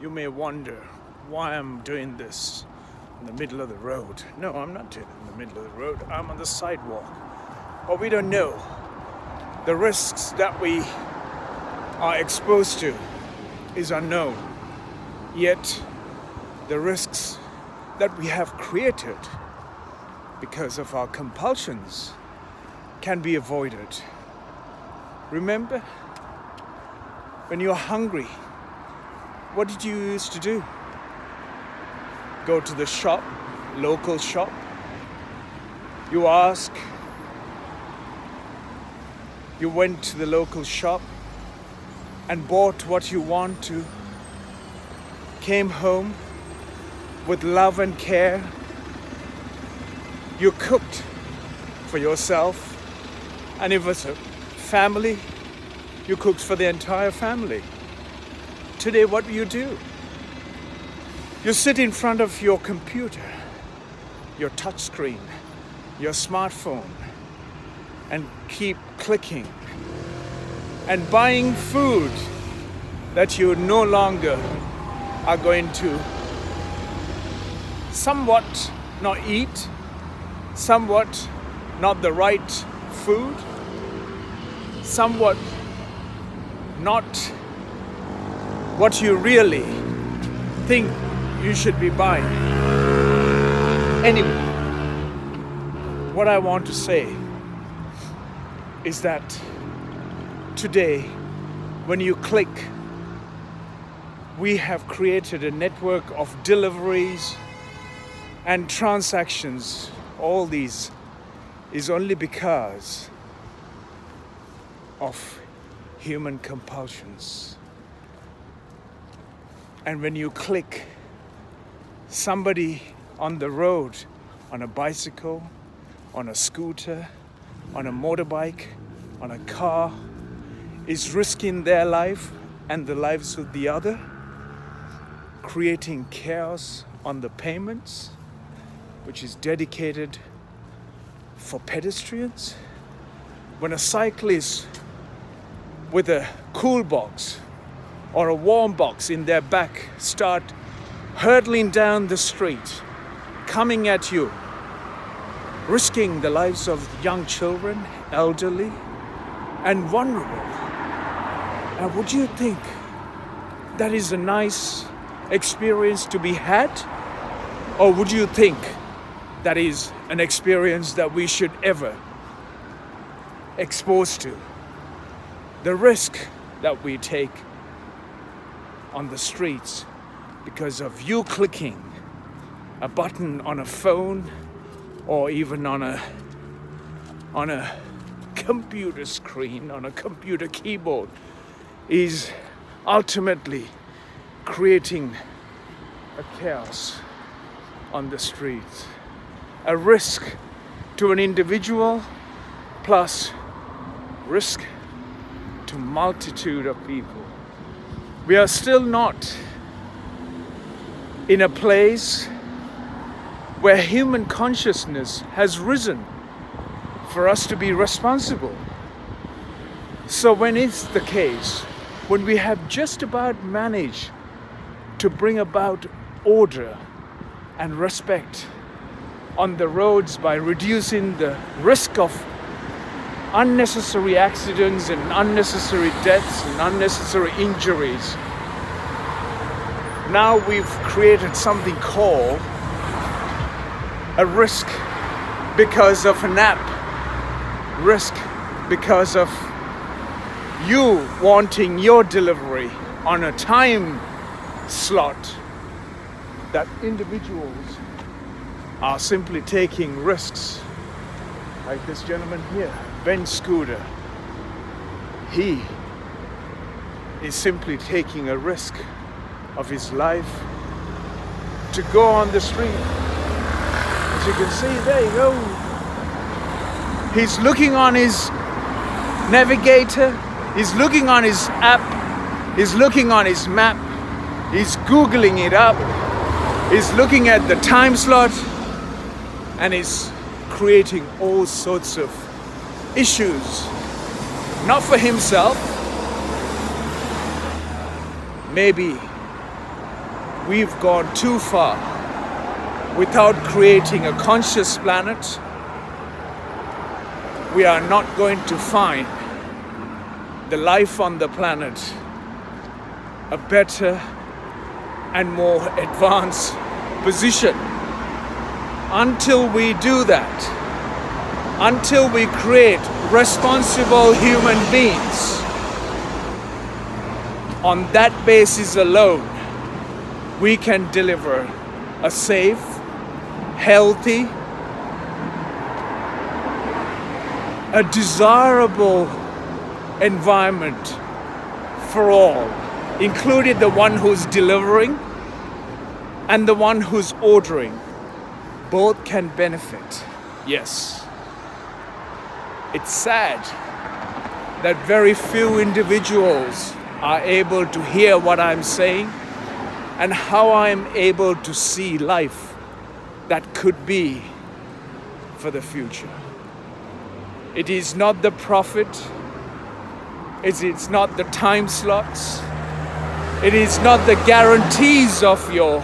You may wonder why I'm doing this in the middle of the road. No, I'm not doing it in the middle of the road. I'm on the sidewalk. But we don't know the risks that we are exposed to is unknown. Yet the risks that we have created because of our compulsions can be avoided. Remember, when you're hungry, what did you used to do? Go to the shop, local shop. You ask. You went to the local shop and bought what you want to. Came home with love and care. You cooked for yourself. And if it's a family, you cooked for the entire family. Today, what do? You sit in front of your computer, your touch screen, your smartphone, and keep clicking and buying food that you no longer are going to somewhat not eat, somewhat not the right food, somewhat not what you really think you should be buying. Anyway, what I want to say is that today, when you click, we have created a network of deliveries and transactions. All these is only because of human compulsions. And when you click, somebody on the road, on a bicycle, on a scooter, on a motorbike, on a car, is risking their life and the lives of the other, creating chaos on the pavements, which is dedicated for pedestrians. When a cyclist with a cool box or a warm box in their back start hurtling down the street, coming at you, risking the lives of young children, elderly, and vulnerable. And would you think that is a nice experience to be had? Or would you think that is an experience that we should ever expose to? The risk that we take on the streets because of you clicking a button on a phone or even on a computer screen, on a computer keyboard, is ultimately creating a chaos on the streets. A risk to an individual plus risk to multitude of people. We are still not in a place where human consciousness has risen for us to be responsible. So when it's the case, when we have just about managed to bring about order and respect on the roads by reducing the risk of unnecessary accidents and unnecessary deaths and unnecessary injuries, now we've created something called a risk because of an app, risk because of you wanting your delivery on a time slot, that individuals are simply taking risks. Like this gentleman here, Ben Scooter. He is simply taking a risk of his life to go on the street. As you can see, there you go. He's looking on his navigator, he's looking on his app, he's looking on his map, he's Googling it up, he's looking at the time slot, and he's creating all sorts of issues, not for himself, maybe we've gone too far without creating a conscious planet. We are not going to find the life on the planet a better and more advanced position. Until we do that, until we create responsible human beings, on that basis alone, we can deliver a safe, healthy, a desirable environment for all, including the one who's delivering and the one who's ordering. Both can benefit. Yes. It's sad that very few individuals are able to hear what I'm saying and how I'm able to see life that could be for the future. It is not the profit, it's not the time slots, it is not the guarantees of your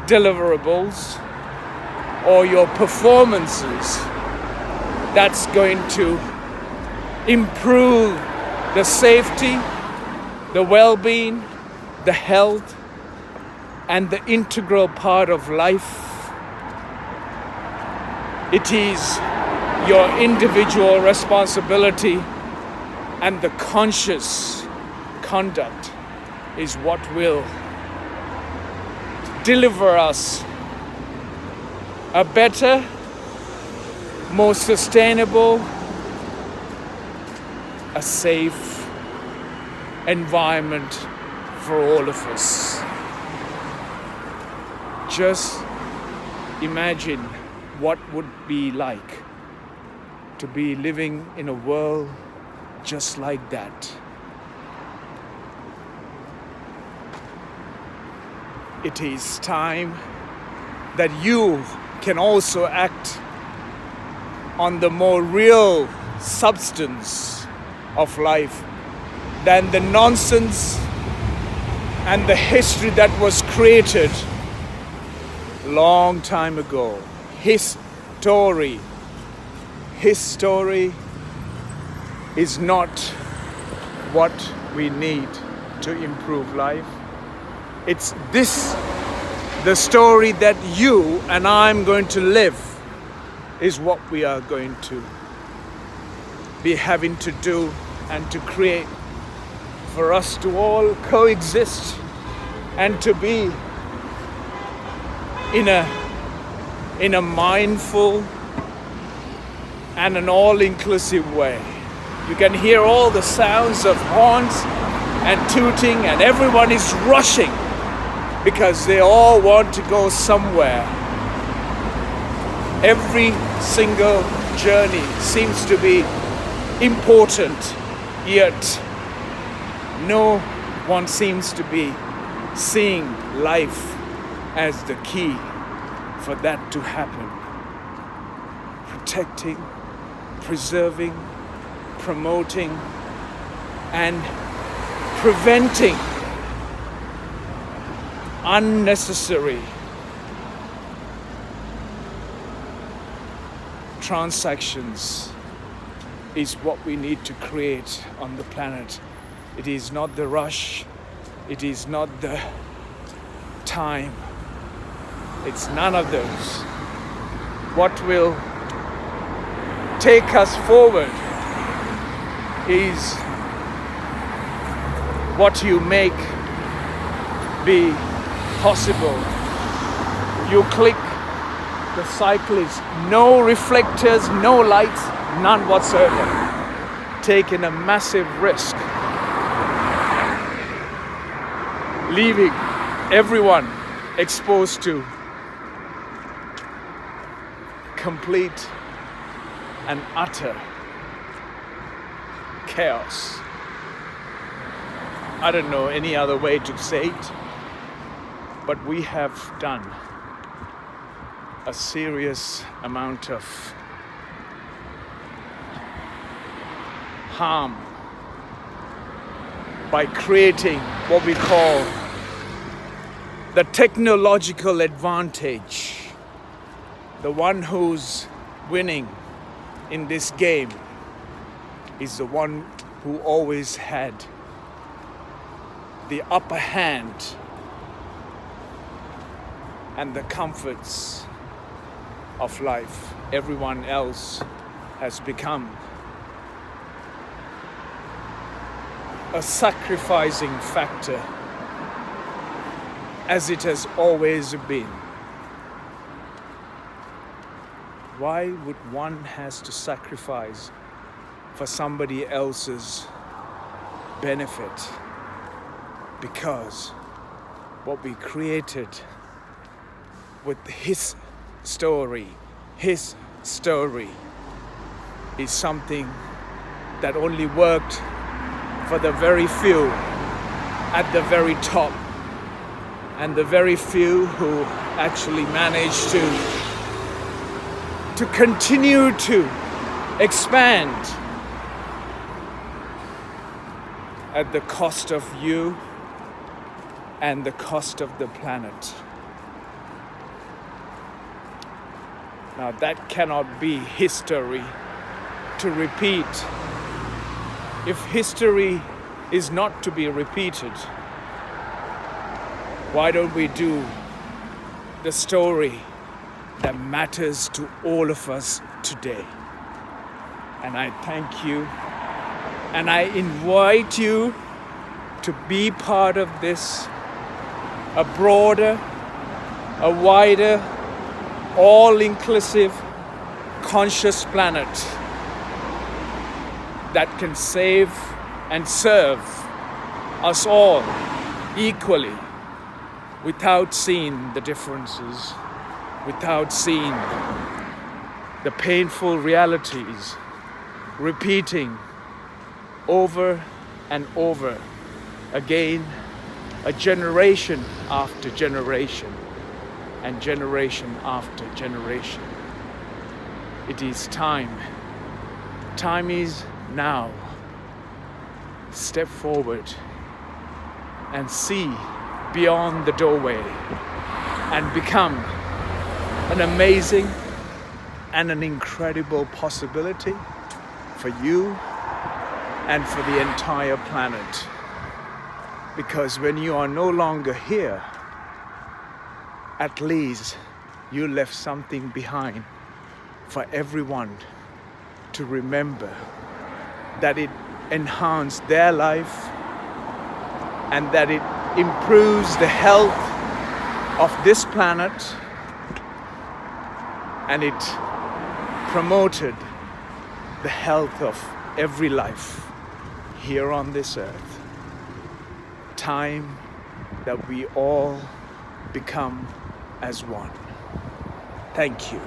deliverables or your performances that's going to improve the safety, the well-being, the health, and the integral part of life. It is your individual responsibility, and the conscious conduct is what will deliver us a better, more sustainable, a safe environment for all of us. Just imagine what would be like to be living in a world just like that. It is time that you can also act on the more real substance of life than the nonsense and the history that was created long time ago. His story is not what we need to improve life. It's the story that you and I'm going to live is what we are going to be having to do and to create for us to all coexist and to be in a mindful and an all-inclusive way. You can hear all the sounds of horns and tooting, and everyone is rushing because they all want to go somewhere. Every single journey seems to be important, yet no one seems to be seeing life as the key for that to happen. Protecting, preserving, promoting, and preventing unnecessary transactions is what we need to create on the planet. It is not the rush, it is not the time, it's none of those. What will take us forward is what you make be possible. You click the cyclist, no reflectors, no lights, none whatsoever, taking a massive risk, leaving everyone exposed to complete and utter chaos. I don't know any other way to say it, but we have done a serious amount of harm by creating what we call the technological advantage, the one who's winning in this game is the one who always had the upper hand and the comforts of life. Everyone else has become a sacrificing factor, as it has always been. Why would one has to sacrifice for somebody else's benefit? Because what we created with his story is something that only worked for the very few at the very top, and the very few who actually managed to continue to expand at the cost of you and the cost of the planet. Now that cannot be history to repeat. If history is not to be repeated, why don't we do the story that matters to all of us today? And I thank you, and I invite you to be part of this, a broader, a wider, all-inclusive, conscious planet that can save and serve us all equally, without seeing the differences, without seeing the painful realities repeating over and over again, a generation after generation and generation after generation. It is time. Time is now. Step forward and see beyond the doorway and become an amazing and an incredible possibility for you and for the entire planet. Because when you are no longer here, at least you left something behind for everyone to remember, that it enhanced their life and that it improves the health of this planet, and it promoted the health of every life here on this earth. Time that we all become as one. Thank you.